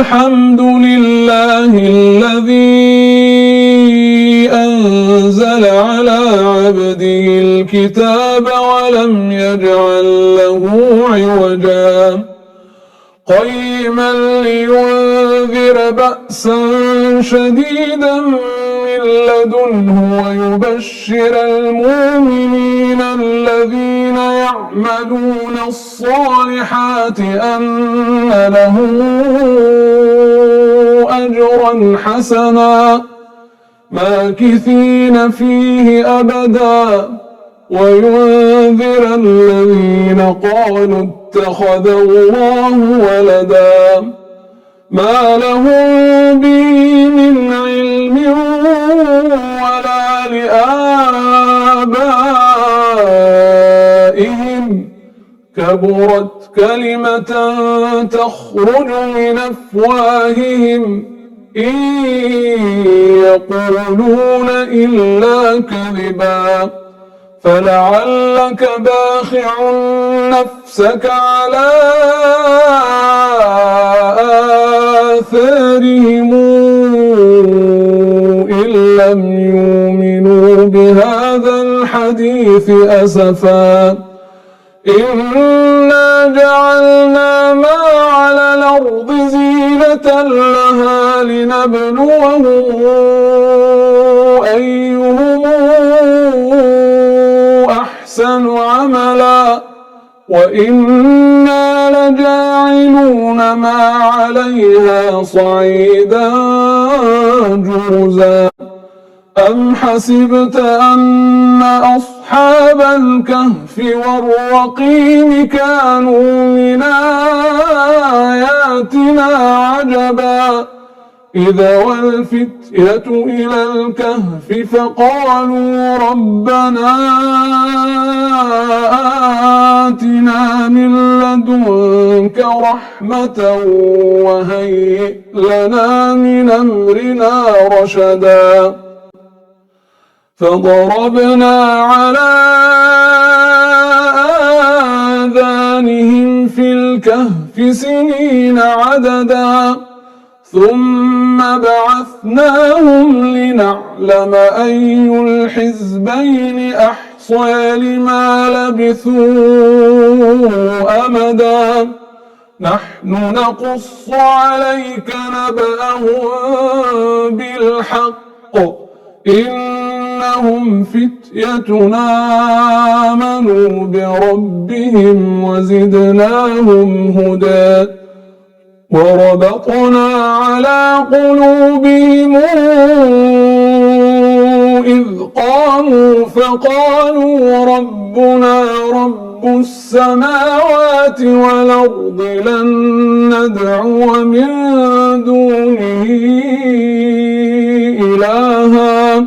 الحمد لله الذي أنزل على عبده الكتاب ولم يجعل له عوجا قيما لينذر بأسا شديدا من لدنه ويبشر المؤمنين الذين يعملون الصالحات أن لهم أجرا حسنا ماكثين فيه أبدا وينذر الذين قالوا اتخذ الله ولدا ما لهم به من علم ولا لآبائهم كبرت كلمة تخرج من أفواههم إن يقولون إلا كذبا فلعلك باخع نفسك على آثارهم إن لم يؤمنوا بهذا الحديث أسفا إنا جعلنا ما على الأرض زينة لها لنبلوهم أيهم أحسن عملا وإنا لجاعلون ما عليها صعيدا جرزا أم حسبت أن أصحاب الكهف والرقيم كانوا من آياتنا عجبا إذا والفتية إلى الكهف فقالوا ربنا آتنا من لدنك رحمة وهيئ لنا من أمرنا رشدا فضربنا على آذانهم في الكهف سنين عددا ثم بعثناهم لنعلم أي الحزبين أحصى لما لبثوا أمدا نحن نقص عليك نبأهم بالحق إنهم فتيتنا آمنوا بربهم وزدناهم هدى وربطنا على قلوبهم إذ قاموا فقالوا ربنا رب السماوات والأرض لن ندعو من دونه إلها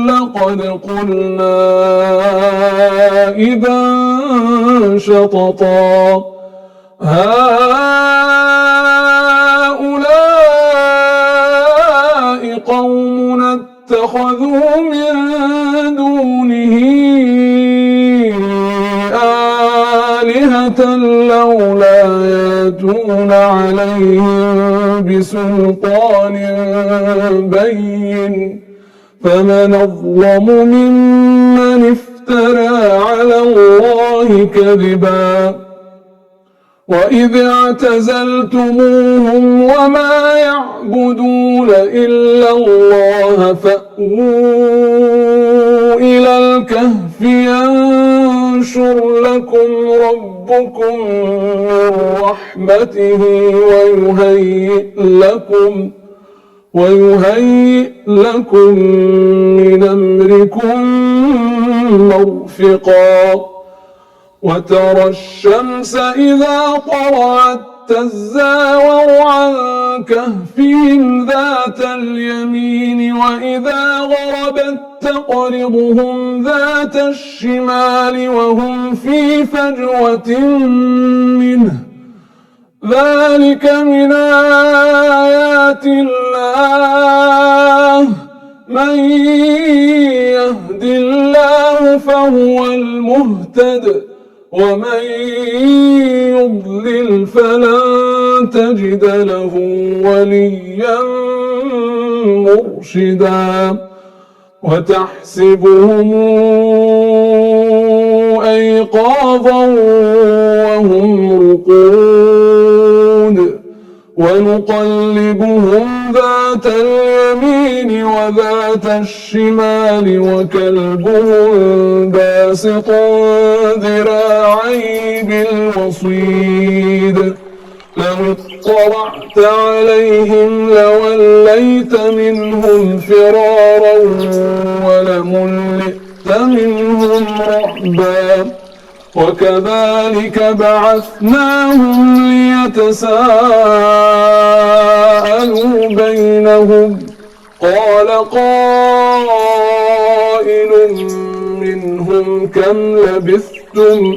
لقد قلنا إذا شططا هؤلاء قوم اتخذوا من دونه آلهة لولا يأتون عليهم بسلطان بين فمن أظلم ممن افترى على الله كذبا وإذ اعتزلتموهم وما يعبدون إلا الله فأووا إلى الكهف ينشر لكم ربكم من رحمته ويهيئ لكم من أمركم مرفقا وترى الشمس إذا طلعت تزاور عن كهفهم ذات اليمين وإذا غربت تقرضهم ذات الشمال وهم في فجوة منه ذلك من آيات الله من يهد الله فهو مهتد ومن يضلل فلن تجد له وليا مرشدا وتحسبهم أيقاظا وهم رقود ونقلبهم ذات اليمين وذات الشمال وكلبهم باسط ذراعيه بالوصيد لو اطلعت عليهم لوليت منهم فرارا ولملئت منهم رعبا وكذلك بعثناهم ليتساءلوا بينهم قال قائل منهم كم لبثتم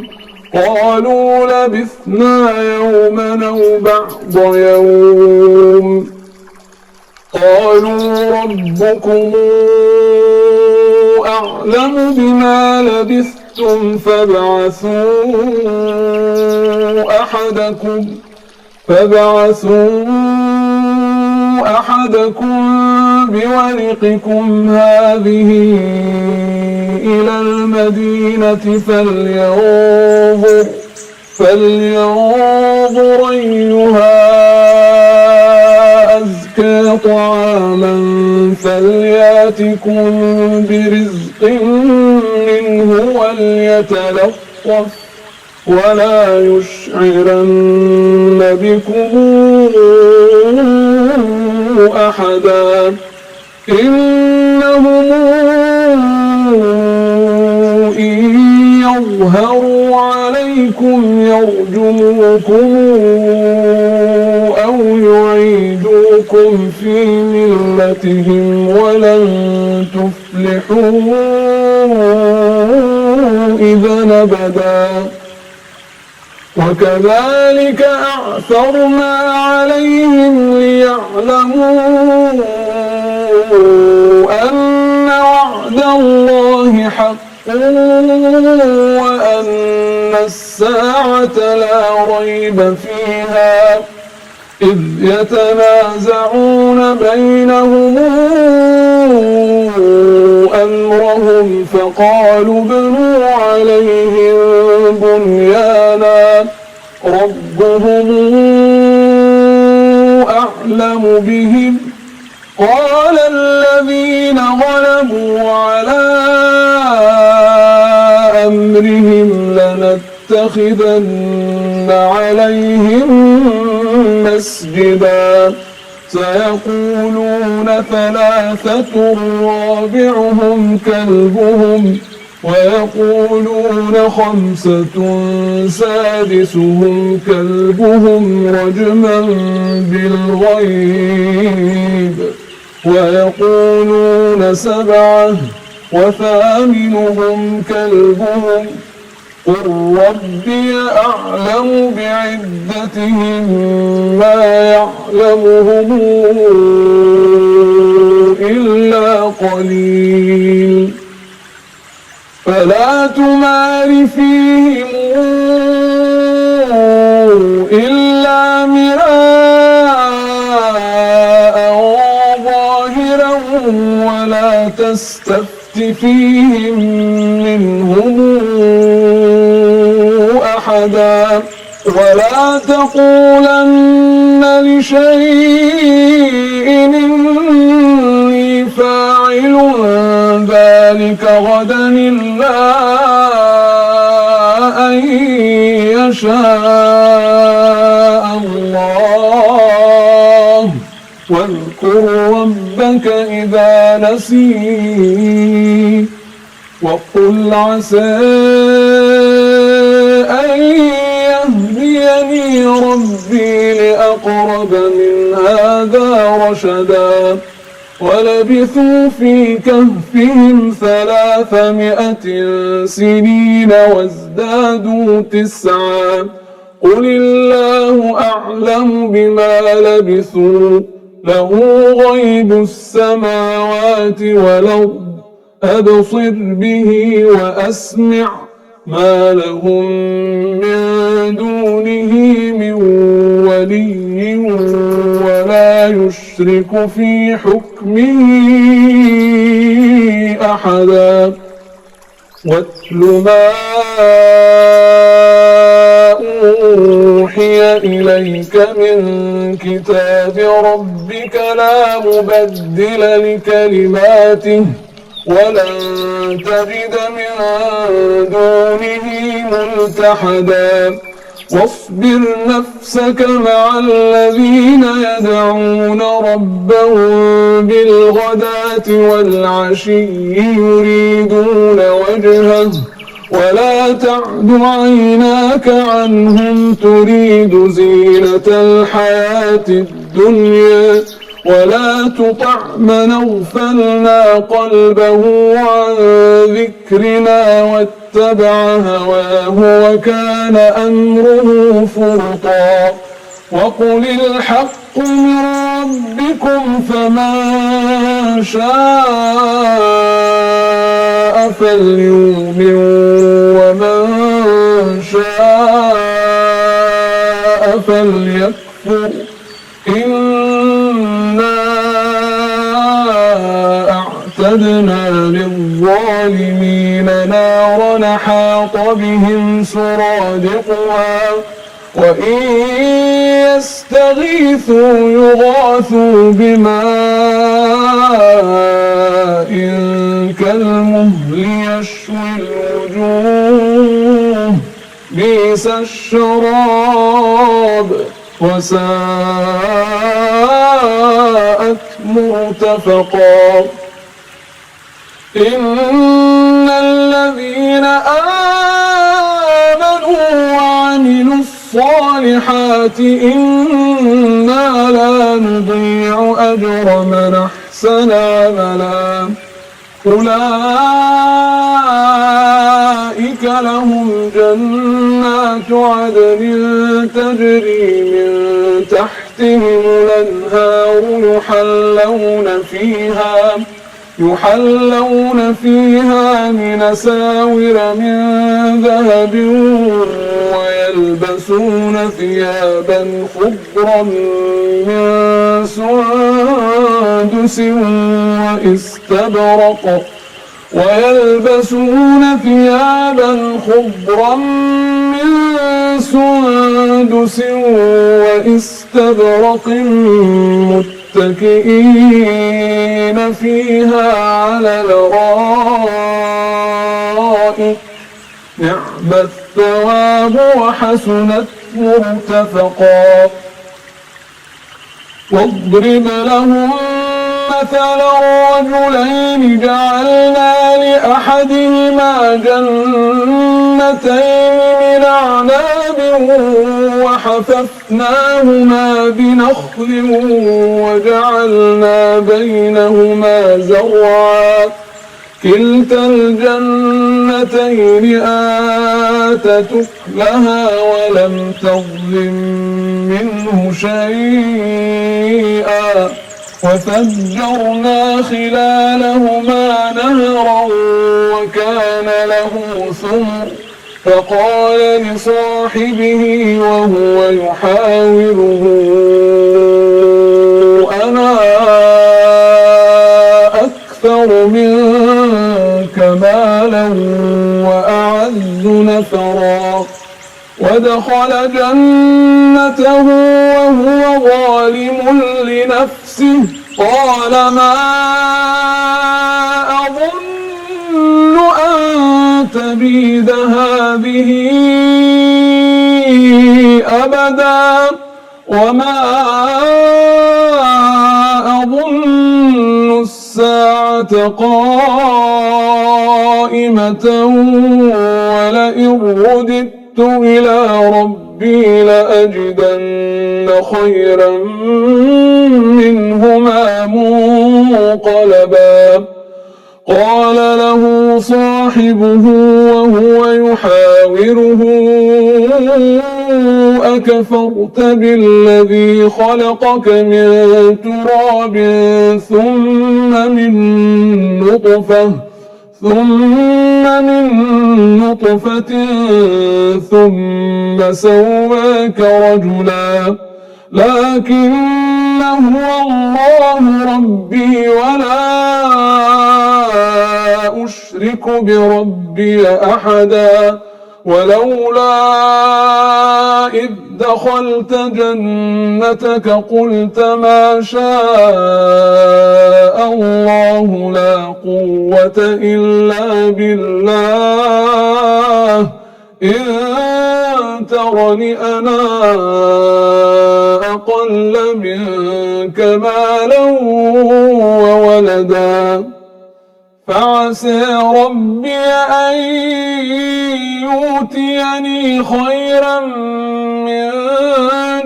قالوا لبثنا يوما أو بعض يوم قالوا ربكم أعلم بما لبثتم فابعثوا أحدكم بورقكم هذه إلى المدينة فلينظر أيها أزكى طعاما فلياتكم برزق منه وليتلطف ولا يشعرن بكم أحدا إنهم إن يظهروا عليكم يرجموكم أو يعيدوكم في ملتهم ولن تفلحوا إذا أبدا وكذلك أعثرنا عليهم ليعلموا أن وعد الله حق وأن الساعة لا ريب فيها إذ يتنازعون بينهم أمرهم فقالوا ابنوا عليهم بنيانا ربهم أعلم بهم قال الذين غلبوا على أمرهم لنتخذن عليهم مسجدا سيقولون ثلاثة رابعهم كلبهم ويقولون خمسة سادسهم كلبهم رجما بالغيب ويقولون سبعة وثامنهم كلبهم قل ربي أعلم بعدتهم ما يعلمهم إلا قليل فلا تمار فيهم إلا مراء ظاهرا ولا تستفت فيهم منهم أحدا ولا تقولن لشيء إني فاعل ذلك غدا إلا أن يشاء الله واذكر ربك إذا نسيت وقل عسى أن يهديني ربي لأقرب من هذا رشدا ولبثوا في كهفهم 300 سنين وازدادوا 9 قل الله أعلم بما لبثوا له غيب السماوات والأرض أبصر به وأسمع ما لهم من دونه من ولي ولا يشرك في حكمه أحدا واتل ما أوحي إليك من كتاب ربك لا مبدل لكلماته ولن تجد من دونه ملتحدا واصبر نفسك مع الذين يدعون ربهم بالغداة والعشي يريدون وجهه ولا تعد عيناك عنهم تريد زينة الحياة الدنيا ولا تطع من أغفلنا قلبه عن ذكرنا واتبع هواه وكان أمره فرطا وقل الحق من ربكم فمن شاء فليؤمن ومن شاء فليكفر إنا أعتدنا للظالمين نارا حاط بهم سرادقها وإن يستغيثوا يغاثوا بماء كالمهل يشوي الوجوه بئس الشراب وساءت مرتفقا إن الذين آمنوا وعملوا الصالحات إنا لا نضيع أجر من أحسن عملا أولئك لهم جنات عدن تجري من تحتهم الأنهار يحلون فيها من أساور من ذهب ويلبسون ثيابا خضرا من سندس واستبرق متكئين فيها على الأرائك نعم الثواب وحسنت مرتفقا واضرب لهم مثلا رجلين جعلنا لأحدهما جنتين من أعناب وحففناهما بنخل وجعلنا بينهما زرعا كلتا الجنتين آتت أكلها ولم تظلم منه شيئا وفجرنا خلالهما نهرا وكان له ثمر فقال لصاحبه وهو يحاوره أنا أكثر منك مالا وأعز نفرا ودخل جنته وهو ظالم لنفسه قال ما أظن أن تبيد هذه أبدا وما أظن الساعة قائمة ولئن رددت إلى ربي لأجدن خيرا منهما منقلبا قال له صاحبه وهو يحاوره أكفرت بالذي خلقك من تراب ثم ثم من نطفة ثم سواك رجلا لكن هو الله ربي ولا أشرك بربي أحدا ولولا إذ دخلت جنتك قلت ما شاء الله لا قوة إلا بالله إن ترني أنا أقل منك مالا وولدا فعسى ربي أن يؤتيني خيرا من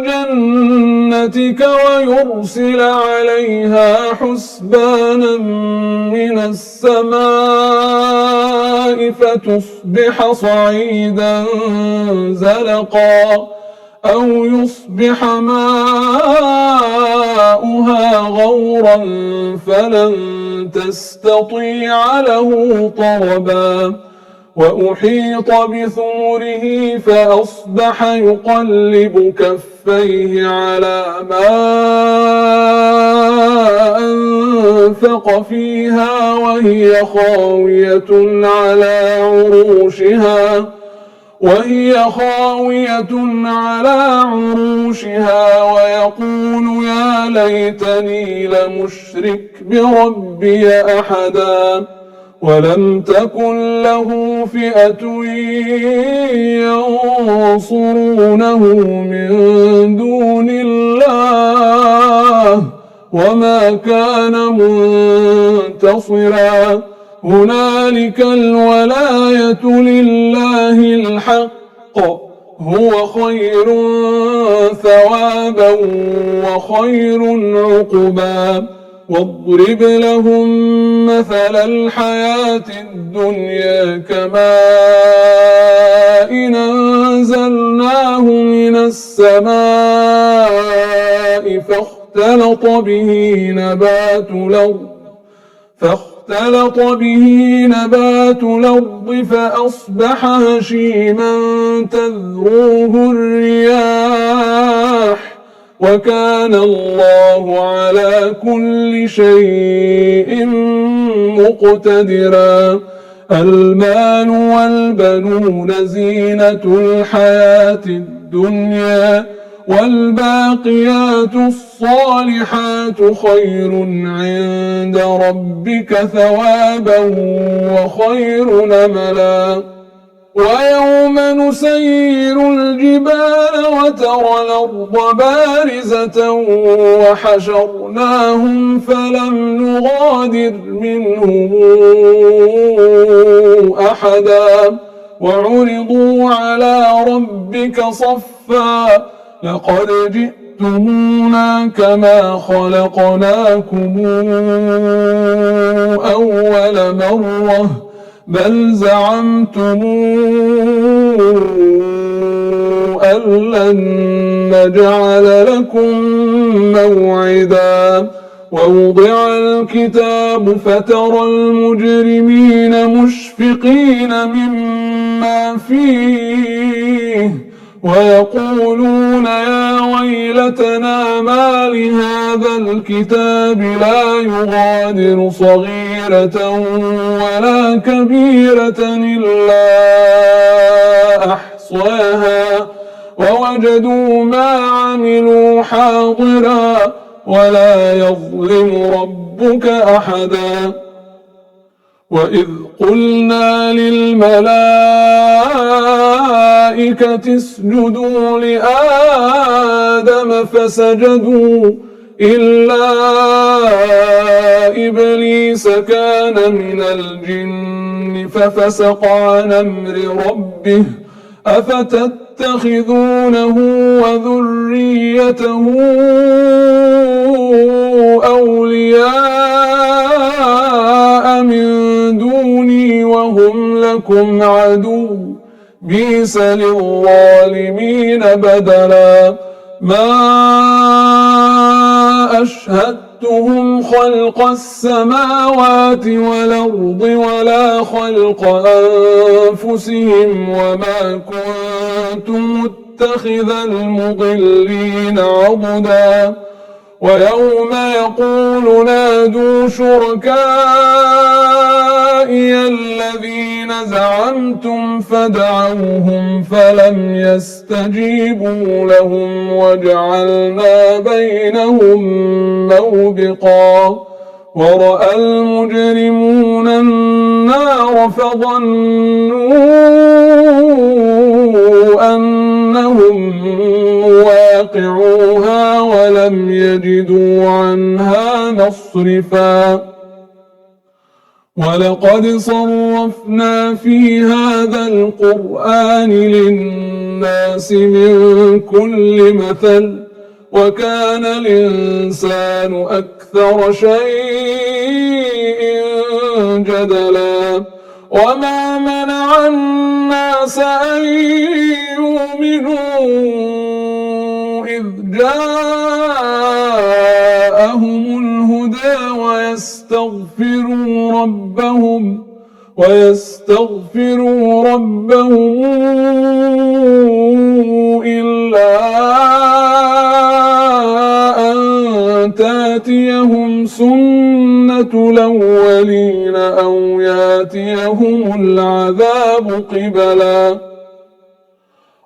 جنتك ويرسل عليها حسبانا من السماء فتصبح صعيدا زلقا أو يصبح ماؤها غورا فلن تستطيع له طلبا وأحيط بثمره فأصبح يقلب كفيه على ما أنفق فيها وهي خاوية على عروشها ويقول يا ليتني لمشرك بربي أحدا ولم تكن له فئة ينصرونه من دون الله وما كان منتصرا هنالك الولاية لله الحق هو خير ثوابا وخير عقبا واضرب لهم مثل الحياة الدنيا كماء أنزلناه من السماء فاختلط به نبات الأرض فأصبح هشيما تذروه الرياح وكان الله على كل شيء مقتدرا المال والبنون زينة الحياة الدنيا والباقيات الصالحات خير عند ربك ثوابا وخير أملا ويوم نسير الجبال وترى الأرض بارزة وحشرناهم فلم نغادر منهم أحدا وعرضوا على ربك صفا لقد جئتمونا كما خلقناكم أول مرة بل زعمتم أن لن نجعل لكم موعدا ووضع الكتاب فترى المجرمين مشفقين مما فيه ويقولون يا ويلتنا ما لهذا الكتاب لا يغادر صغيرة ولا كبيرة إلا أحصاها ووجدوا ما عملوا حاضرا ولا يظلم ربك أحدا وإذ قلنا للملائكة اسجدوا لآدم فسجدوا إلا إبليس كان من الجن ففسق عن أمر ربه أفتتخذونه وذريته أولياء من دوني وهم لكم عدو بئس للظالمين بدلا ما أشهدتهم أشهدتهم خلق السماوات والأرض ولا خلق أنفسهم وما كنت متخذ المضلين عضدا ويوم يقول نادوا شركائي الذين زعمتم فدعوهم فلم يستجيبوا لهم وجعلنا بينهم موبقا ورأى المجرمون النار فظنوا أنهم مواقعوها ولم يجدوا عنها مصرفا ولقد صرفنا في هذا القرآن للناس من كل مثل وكان الإنسان أكثر شيء جدلا وما منع الناس أن يؤمنوا إذ جاءهم الهدى ويستغفروا ربهم إلا أن تاتيهم سنة الأولين أو ياتيهم العذاب قبلا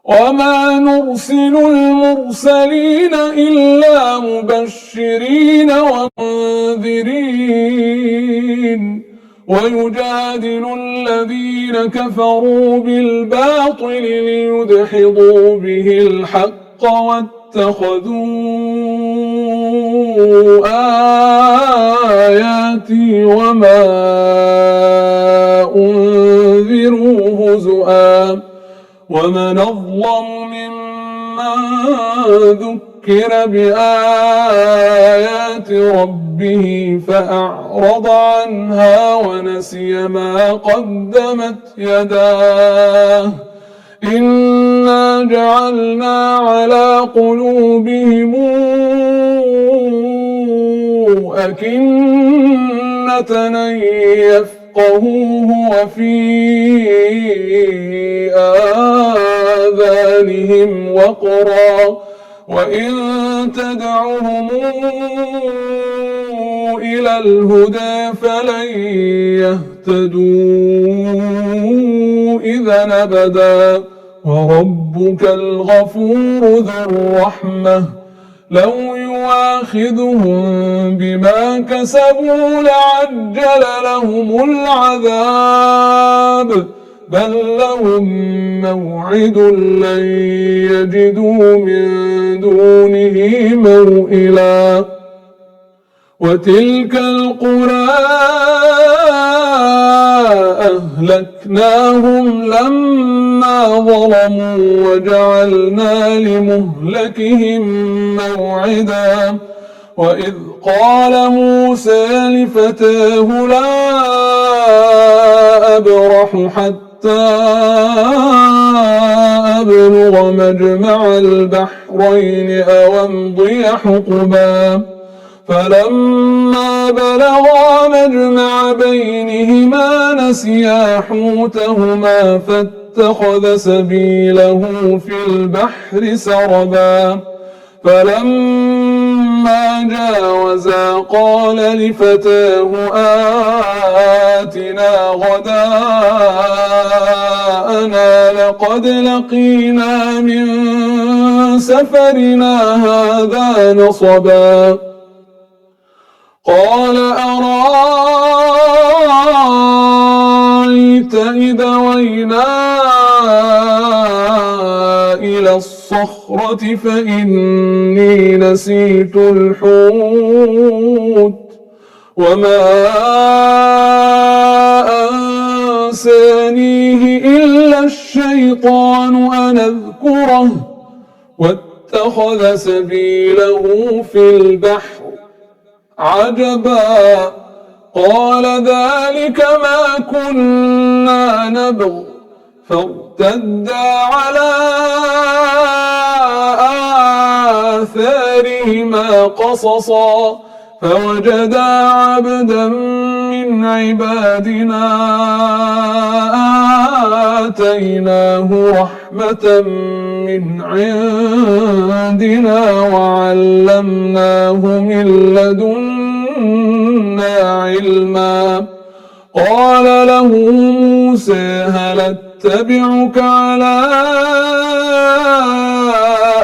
وما نرسل المرسلين إلا مبشرين ومنذرين ويجادل الذين كفروا بالباطل ليدحضوا به الحق واتخذوا آياتي وما أنذروا هزؤا ومن أظلم ممن ذكر بآيات ربه فأعرض عنها ونسي ما قدمت يداه إنا جعلنا على قلوبهم أكنة أن يفقهوه وفي آذانهم وقرا وإن تدعهم إلى الهدى فلن يهتدوا إذا أبدا وربك الغفور ذو الرحمة لو يواخذهم بما كسبوا لعجل لهم العذاب بل لهم موعد لن يجدوا من دونه موئلا وتلك القرى أهلكناهم لما ظلموا وجعلنا لمهلكهم موعدا وإذ قال موسى لفتاه لا أبرح حتى أبلغ مجمع البحرين أو أمضي حقبا فلما بلغا مجمع بينهما نسيا حوتهما فاتخذ سبيله في البحر سربا فلما جاوزا قال لفتاه آتنا غداءنا لقد لقينا من سفرنا هذا نصبا قال أرأيت إذا وينا إلى الصخرة فإني نسيت الحوت وما أنسانيه إلا الشيطان أن أذكره واتخذ سبيله في البحر عجبا قال ذلك ما كنا نبغ فارتدا على آثارهما قصصا فوجدا عبدا من عبادنا آتيناه رحمة من عندنا وعلمناه من لدنا علما. قال له موسى هل اتبعك على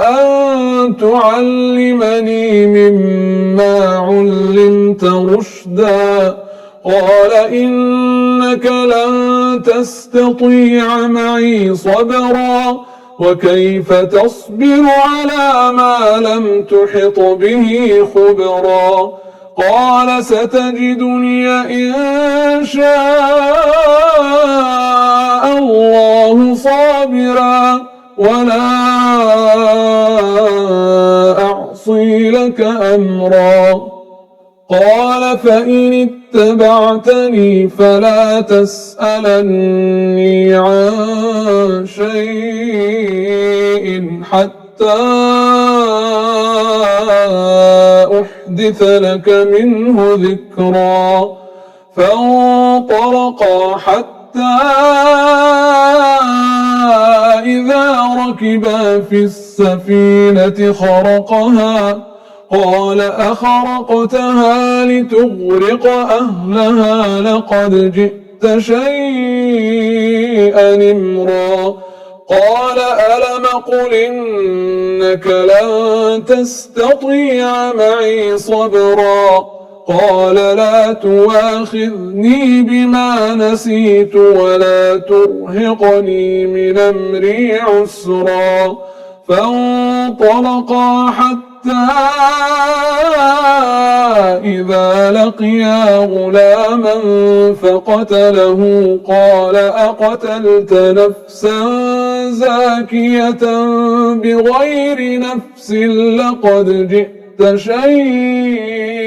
أن تعلمني مما علمت رشدا؟ قال إنك لن تستطيع معي صبرا وكيف تصبر على ما لم تحط به خبرا. قال ستجدني إن شاء الله صابرا ولا أعصي لك أمرا. قال فإن اتبعتني فلا تسألني عن شيء حتى أحدث لك منه ذكرا. فانطلقا حتى إذا ركبا في السفينة خرقها قال أخرقتها لتغرق أهلها لقد جئت شيئا إمرا. قال ألم قل إنك لن تستطيع معي صبرا. قال لا تواخذني بما نسيت ولا ترهقني من أمري عسرا. فانطلقا حتى إذا لقيا غلاما فقتله قال أقتلت نفسا زاكية بغير نفس لقد جئت شيئا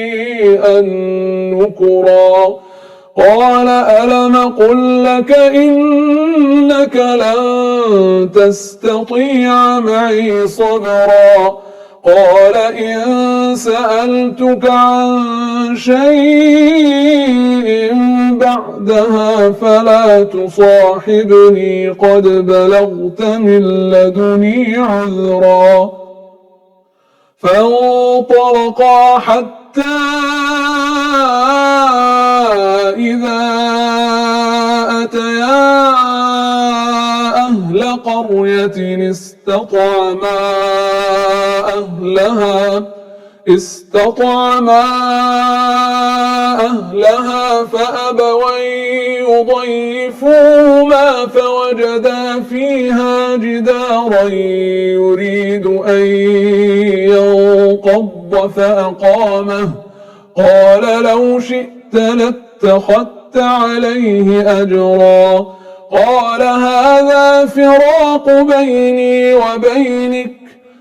نكرا. قال ألم قل لك إنك لن تستطيع معي صبرا. قال إن سألتك عن شيء بعدها فلا تصاحبني قد بلغت من لدني عذرا. فانطلقا حتى إذا أتيا أهل قرية استطعما أهلها فأبوا أن يضيفوهما فوجدا فيها جدارا يريد أن ينقض فأقامه. قال لو شئت لاتخذت عليه أجرا. قال هذا فراق بيني وبينك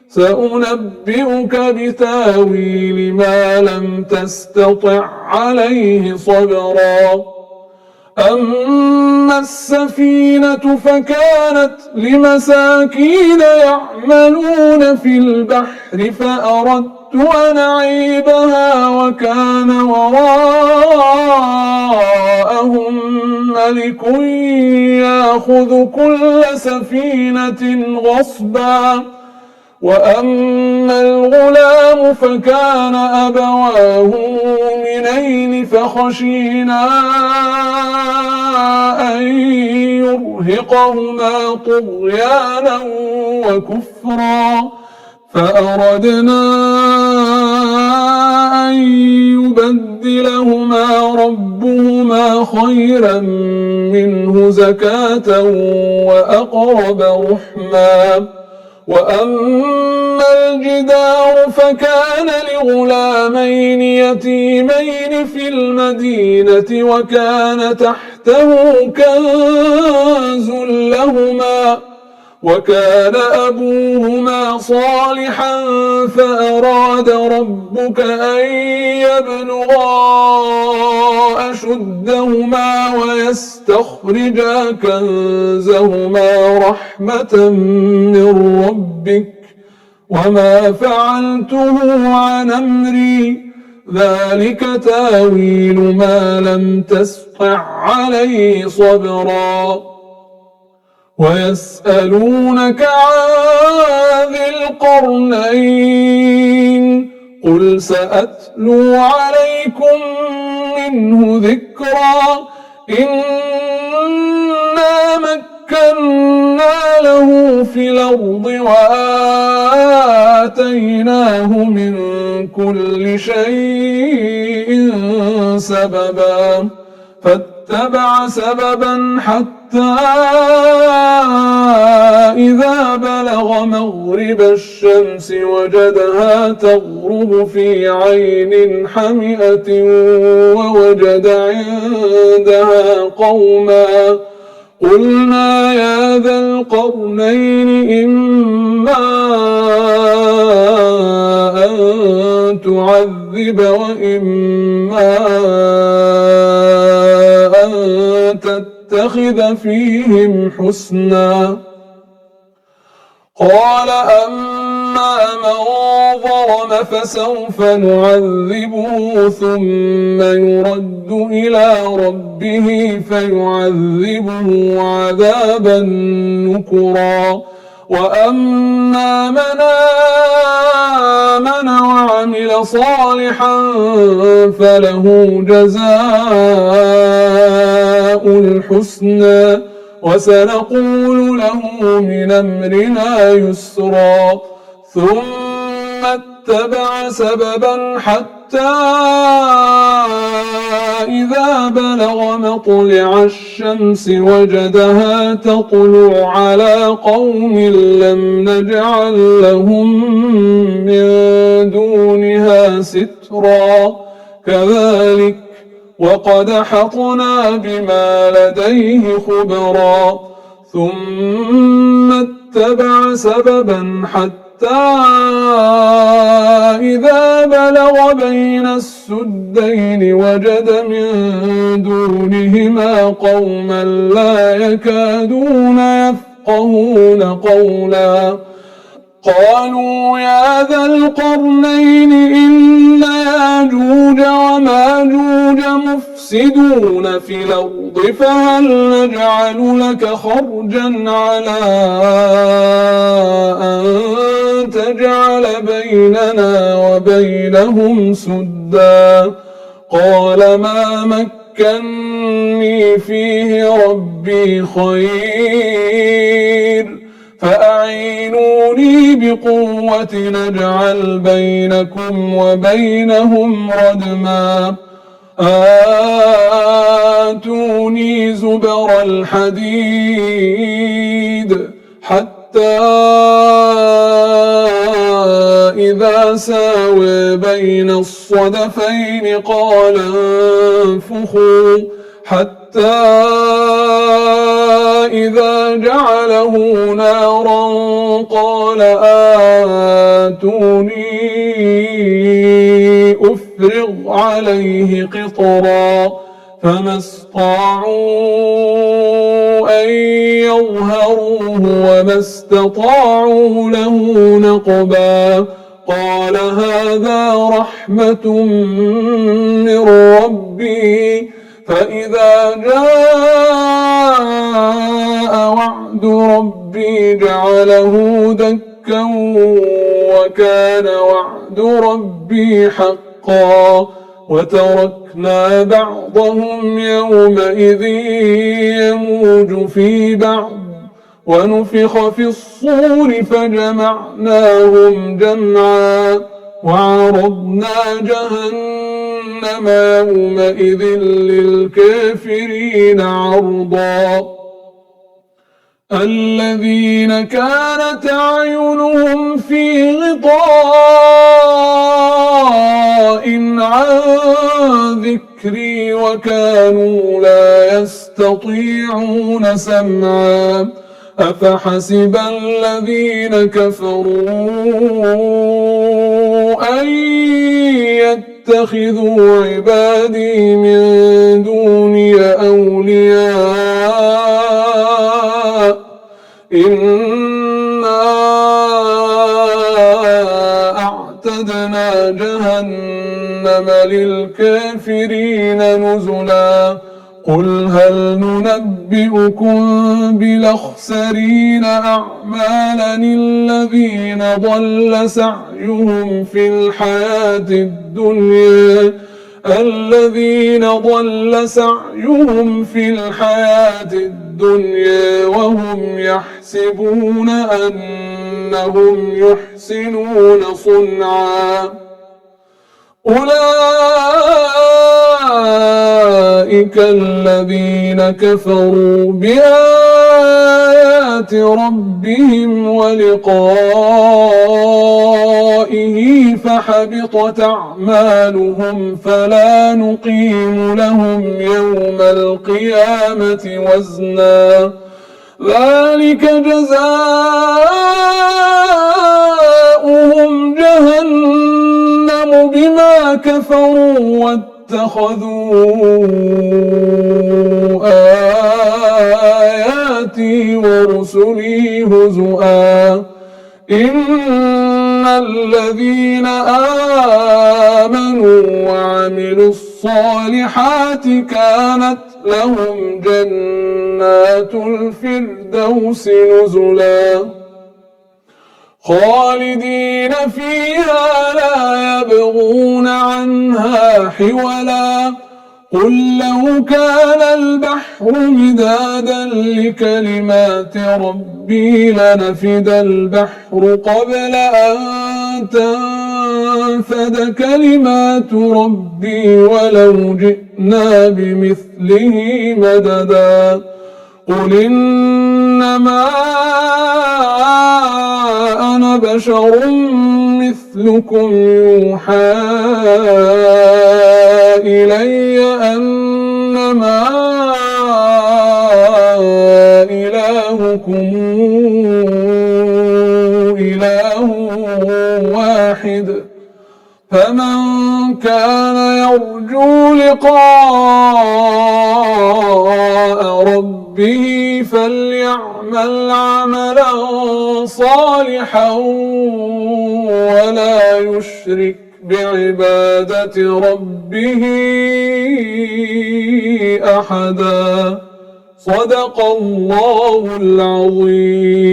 سأنبئك بتاويل ما لم تستطع عليه صبرا. أما السفينة فكانت لمساكين يعملون في البحر فأردت أن أعيبها وكان وراءهم ملك يأخذ كل سفينة غصبا. وأما الغلام فكان أبواه مؤمنين فخشينا أن يرهقهما طغيانا وكفرا. فأردنا أن يبدلهما ربهما خيرا منه زكاة وأقرب رحما. وأما الجدار فكان لغلامين يتيمين في المدينة وكان تحته كنز لهما وكان أبوهما صالحا فأراد ربك أن يبلغا أشدهما ويستخرجا كنزهما رحمة من ربك وما فعلته عن أمري ذلك تاويل ما لم تسطع عليه صبرا ويسألونك عن ذي القرنين قل سأتلو عليكم منه ذكرا إنا مكنا له في الأرض وآتيناه من كل شيء سببا فاتبع سببا حتى إذا بلغ مغرب الشمس وجدها تغرب في عين حمئة ووجد عندها قوما قلنا يا ذا القرنين إما أن تعذب وإما أن تتخذ فيهم حسنا قال أما من ظلم فسوف نعذبه ثم يرد إلى ربه فيعذبه عذابا نكرا وأما من آمن وعمل صالحا فله جزاء الحسنى وسنقول له من أمرنا يسرا ثم اتبع سببا حتى إذا بلغ مطلع الشمس وجدها تطلع على قوم لم نجعل لهم من دونها سترا كذلك وقد حطنا بما لديه خبرا ثم اتبع سببا حتى إذا بلغ بين السدين وجد من دونهما قوما لا يكادون يفقهون قولا قالوا يا ذا القرنين إن ياجوج وماجوج مفسدون في الأرض فهل نجعل لك خرجا على أن تجعل بيننا وبينهم سدا قال ما مكني فيه ربي خير فأعينوني بقوة نجعل بينكم وبينهم ردما آتوني زبر الحديد حتى إذا ساوى بين الصدفين قال انفخوا حتى إذا جعله نارا قال آتوني أفرغ عليه قطرا فما استطاعوا أن يظهروه وما استطاعوا له نقبا قال هذا رحمة من ربي فإذا جاء وعد ربي جعله دكا وكان وعد ربي حقا وتركنا بعضهم يومئذ يموج في بعض ونفخ في الصور فجمعناهم جمعا وعرضنا جهنم يومئذ للكافرين عرضا الذين كانت أعينهم في غطاء عن ذكري وكانوا لا يستطيعون سمعا أفحسب الذين كفروا أن يتخذوا عبادي من دوني أولياء إنا أعتدنا جهنم جهنم للكافرين نزلا قل هل ننبئكم بالأخسرين أعمالا الذين ضل سعيهم في الحياة الدنيا وهم يحسبون أنهم يحسنون صنعا أولئك الذين كفروا بآيات ربهم ولقائه فحبطت أعمالهم فلا نقيم لهم يوم القيامة وزنا ذلك جزاؤهم جهنم بما كفروا واتخذوا آياتي ورسلي هزؤا إن الذين آمنوا وعملوا الصالحات كانت لهم جنات الفردوس نزلا خالدين فيها لا يبغون عنها حولا قل لو كان البحر مدادا لكلمات ربي لنفد البحر قبل أن تنفد كلمات ربي ولو جئنا بمثله مددا قل إنما أنا بشر مثلكم يوحى إلي أنما إلهكم إله واحد فمن كان يرجو لقاء ربه فليعمل عملا صالحا ولا يشرك بعبادة ربه أحدا صدق الله العظيم.